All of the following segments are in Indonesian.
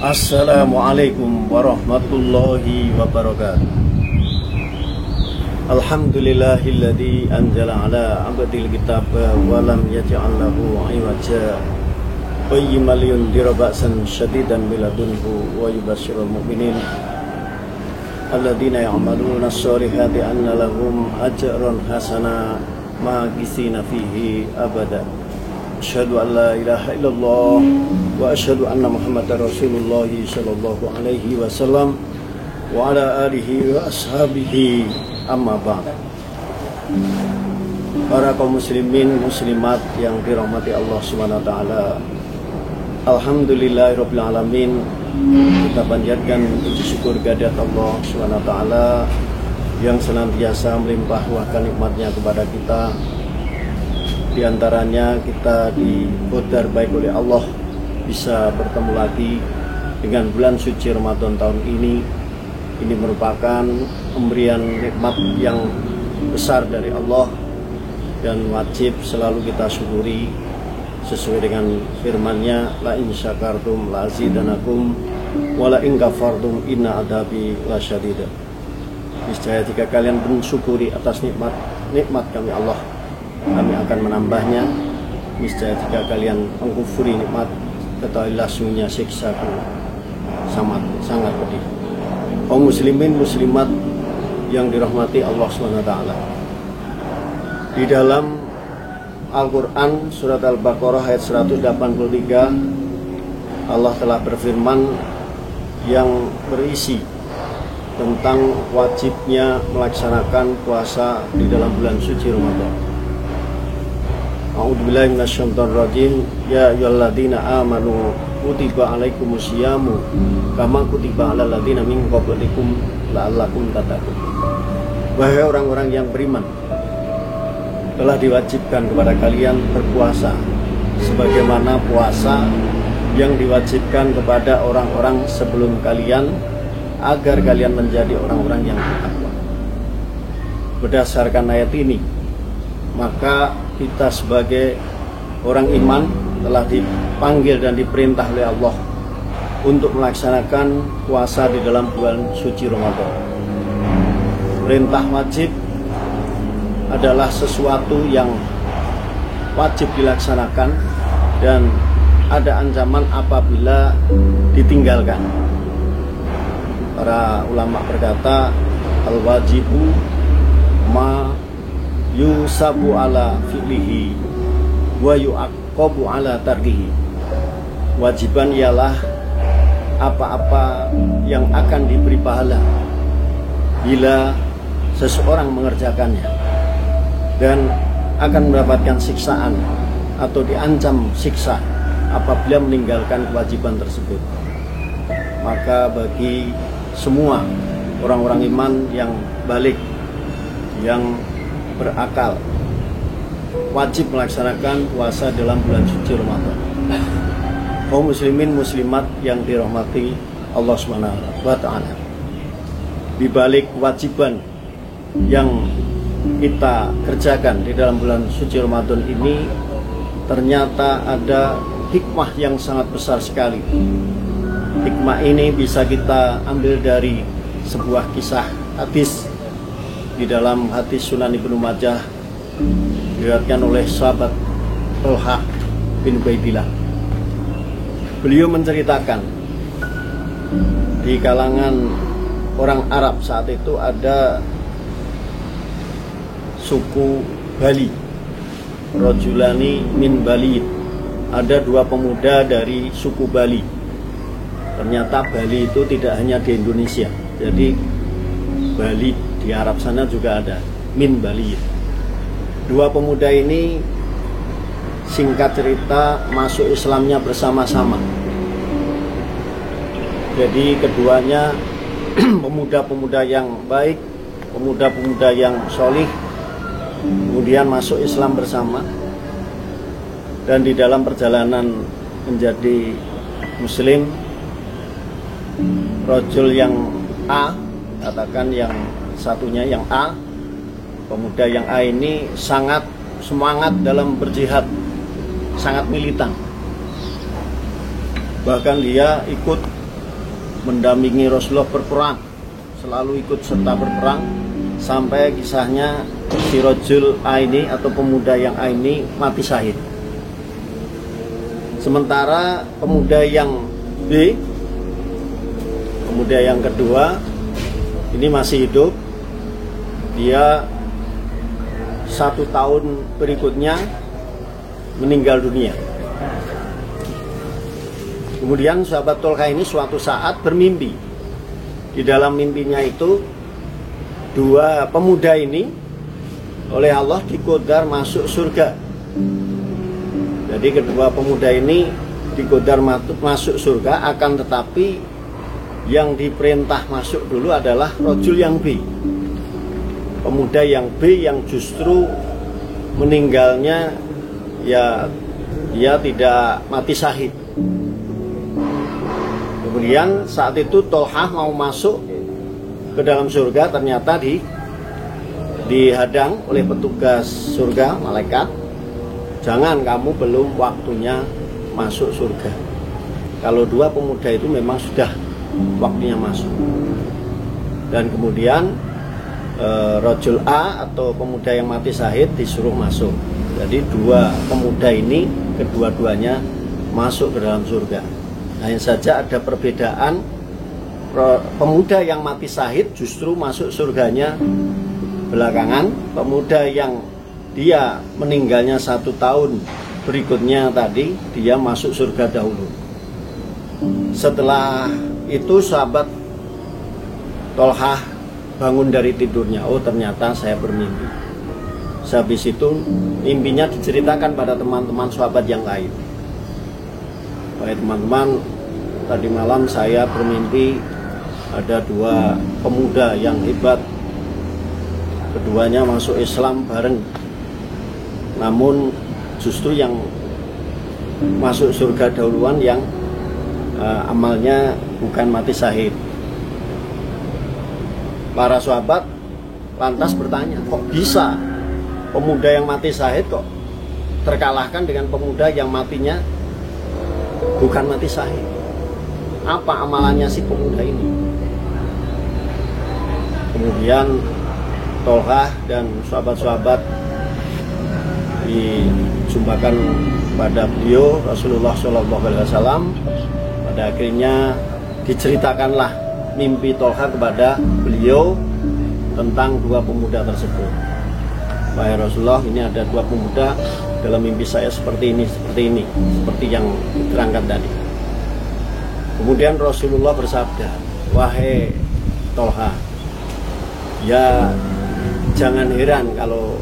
Assalamualaikum warahmatullahi wabarakatuh. Alhamdulillahilladzi anzala ala abdil kitab wa lam yaj'al lahu 'iwaja qayyiman liyundhira ba'san syadidan min ladunhu wa yubashshirul mu'minin alladzina ya'maluna ash-shalihati anna lahum ajran hasana makisina fihi abada. Asyhadu an la ilaha illallah wa asyhadu anna Muhammadar Rasulullah sallallahu alaihi wasallam wa ala alihi wa ashabihi, amma ba'd. Para kaum muslimin muslimat yang dirahmati Allah Subhanahu wa taala, alhamdulillahirabbil alamin. Kita panjatkan puji syukur kehadirat Allah Subhanahu wa taala yang senantiasa melimpahkan nikmatnya kepada kita. Di antaranya kita diqadar baik oleh Allah bisa bertemu lagi dengan bulan suci Ramadan tahun ini. Ini merupakan pemberian nikmat yang besar dari Allah dan wajib selalu kita syukuri sesuai dengan firman-Nya, la in syakartum la azidanakum wa la in kafartum inna adabi lasyadid. Niscaya jika kalian bersyukuri atas nikmat kami Allah, kami akan menambahnya. Niscaya jika kalian mengkufuri nikmat, ketahuilah sungguhnya siksaku sangat pedih. Kaum muslimin muslimat yang dirahmati Allah SWT, di dalam Al-Quran surat Al-Baqarah ayat 183 Allah telah berfirman yang berisi tentang wajibnya melaksanakan puasa di dalam bulan suci Ramadan. A'udzubillahi minasyaitonir rajim. Ya ayyuhalladzina amanu kutiba alaikumusyamu kama kutiba alal ladzina min qablikum la'allakum tattaqun. Wahai orang-orang yang beriman, telah diwajibkan kepada kalian berpuasa sebagaimana puasa yang diwajibkan kepada orang-orang sebelum kalian, agar kalian menjadi orang-orang yang bertakwa. Berdasarkan ayat ini, maka kita sebagai orang iman telah dipanggil dan diperintah oleh Allah untuk melaksanakan puasa di dalam bulan suci Ramadan. Perintah wajib adalah sesuatu yang wajib dilaksanakan dan ada ancaman apabila ditinggalkan. Para ulama berkata, al-wajibu ma yusabu ala fi'lihi wa yu'aqabu ala tarkihi. Wajiban ialah apa-apa yang akan diberi pahala bila seseorang mengerjakannya, dan akan mendapatkan siksaan atau diancam siksa apabila meninggalkan kewajiban tersebut. Maka bagi semua orang-orang iman yang balik, yang berakal, wajib melaksanakan puasa dalam bulan suci Ramadan. Kaum muslimin muslimat yang dirahmati Allah Subhanahu wa taala, di balik kewajiban yang kita kerjakan di dalam bulan suci Ramadan ini, ternyata ada hikmah yang sangat besar sekali. Hikmah ini bisa kita ambil dari sebuah kisah hadis di dalam hadis Sunan Ibnu Majah, diriwayatkan oleh sahabat Thalhah bin Ubaidillah. Beliau menceritakan di kalangan orang Arab saat itu ada suku Bali, rajulani min Bali. Ada dua pemuda dari suku Bali. Ternyata Bali itu tidak hanya di Indonesia, jadi Bali di Arab sana juga ada, min Bali. Dua pemuda ini singkat cerita masuk Islamnya bersama-sama. Jadi keduanya pemuda-pemuda yang baik, pemuda-pemuda yang solih, kemudian masuk Islam bersama. Dan di dalam perjalanan menjadi muslim, rajul yang A, katakan yang satunya yang A, pemuda yang A ini sangat semangat dalam berjihad, sangat militan. Bahkan dia ikut mendampingi Rasulullah berperang, selalu ikut serta berperang, sampai kisahnya si Rajul A ini atau pemuda yang A ini mati syahid. Sementara pemuda yang B, pemuda yang kedua ini masih hidup. Dia 1 tahun berikutnya meninggal dunia. Kemudian sahabat Tolha ini suatu saat bermimpi. Di dalam mimpinya itu, 2 pemuda ini oleh Allah dikodar masuk surga. Jadi kedua pemuda ini dikodar masuk surga, akan tetapi yang diperintah masuk dulu adalah rajul yang B. Pemuda yang B yang justru meninggalnya ya dia tidak mati syahid. Kemudian saat itu Tolha mau masuk ke dalam surga, ternyata dihadang oleh petugas surga, malaikat. Jangan, kamu belum waktunya masuk surga. Kalau 2 pemuda itu memang sudah waktunya masuk. Dan kemudian Rajul A atau pemuda yang mati syahid disuruh masuk. Jadi 2 pemuda ini kedua-duanya masuk ke dalam surga. Hanya saja ada perbedaan, pemuda yang mati syahid justru masuk surganya belakangan. Pemuda yang dia meninggalnya 1 tahun berikutnya tadi, dia masuk surga dahulu. Setelah itu sahabat Tolha bangun dari tidurnya. Oh, ternyata saya bermimpi. Habis itu mimpinya diceritakan pada teman-teman sahabat yang lain. Baik teman-teman, tadi malam saya bermimpi ada 2 pemuda yang hebat. Keduanya masuk Islam bareng. Namun justru yang masuk surga dahuluan yang amalnya bukan mati syahid. Para sahabat lantas bertanya, kok bisa pemuda yang mati syahid kok terkalahkan dengan pemuda yang matinya bukan mati syahid? Apa amalannya si pemuda ini? Kemudian Tolha dan sahabat-sahabat dijumpakan pada beliau Rasulullah SAW. Pada akhirnya diceritakanlah mimpi Tolha kepada beliau tentang 2 pemuda tersebut. Wahai Rasulullah, ini ada 2 pemuda dalam mimpi saya seperti ini, seperti yang diterangkan tadi. Kemudian Rasulullah bersabda, wahai Tolha, ya jangan heran kalau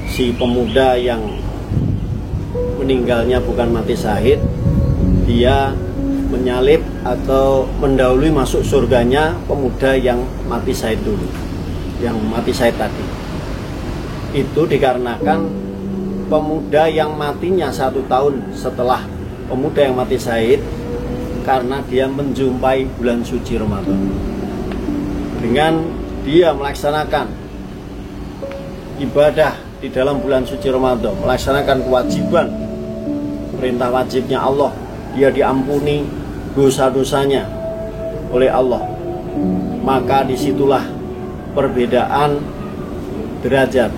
si pemuda yang meninggalnya bukan mati syahid, dia menyalip atau mendahului masuk surganya pemuda yang mati syahid dulu, yang mati syahid tadi. Itu dikarenakan pemuda yang matinya 1 tahun setelah pemuda yang mati syahid, karena dia menjumpai bulan suci Ramadan. Dengan dia melaksanakan ibadah di dalam bulan suci Ramadan, melaksanakan kewajiban, perintah wajibnya Allah, dia diampuni dosa-dosanya oleh Allah. Maka disitulah perbedaan derajat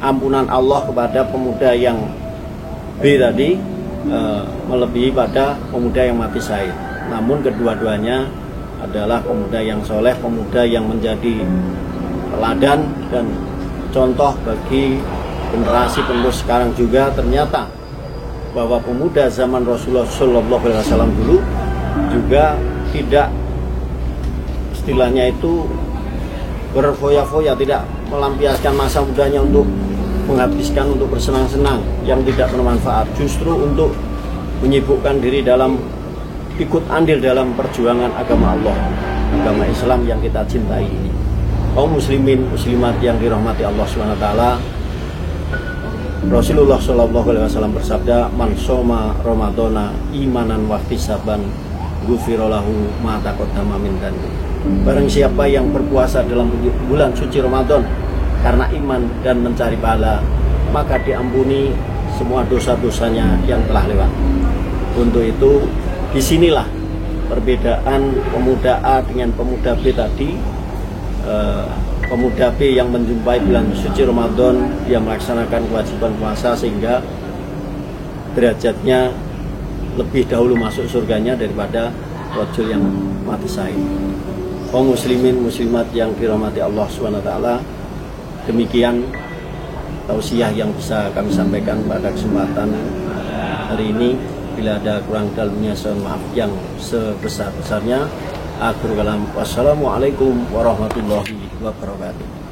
ampunan Allah kepada pemuda yang B tadi melebihi pada pemuda yang mati syahid. Namun kedua-duanya adalah pemuda yang soleh, pemuda yang menjadi teladan dan contoh bagi generasi penerus sekarang juga. Ternyata bahwa pemuda zaman Rasulullah SAW dulu juga tidak, istilahnya itu, berfoya-foya, tidak melampiaskan masa mudanya untuk menghabiskan untuk bersenang-senang yang tidak bermanfaat, justru untuk menyibukkan diri dalam ikut andil dalam perjuangan agama Allah, agama Islam yang kita cintai ini. Kaum muslimin muslimat yang dirahmati Allah SWT, Rasulullah SAW bersabda, man soma Ramadana imanan wahtisaban ghufira lahu ma taqaddama min dhanbi. Barang siapa yang berpuasa dalam bulan suci Ramadan karena iman dan mencari pahala, maka diampuni semua dosa-dosanya yang telah lewat. Untuk itu disinilah perbedaan pemuda A dengan pemuda B tadi. Pemuda B yang menjumpai bulan suci Ramadan, dia melaksanakan kewajiban puasa sehingga derajatnya lebih dahulu masuk surganya daripada rajul yang mati syahid. Kaum muslimin muslimat yang dirahmati Allah SWT, demikian tausiah yang bisa kami sampaikan pada kesempatan hari ini. Bila ada kurang dalamnya, mohon maaf yang sebesar-besarnya. Akhirul kalam, wassalamualaikum warahmatullahi wabarakatuh.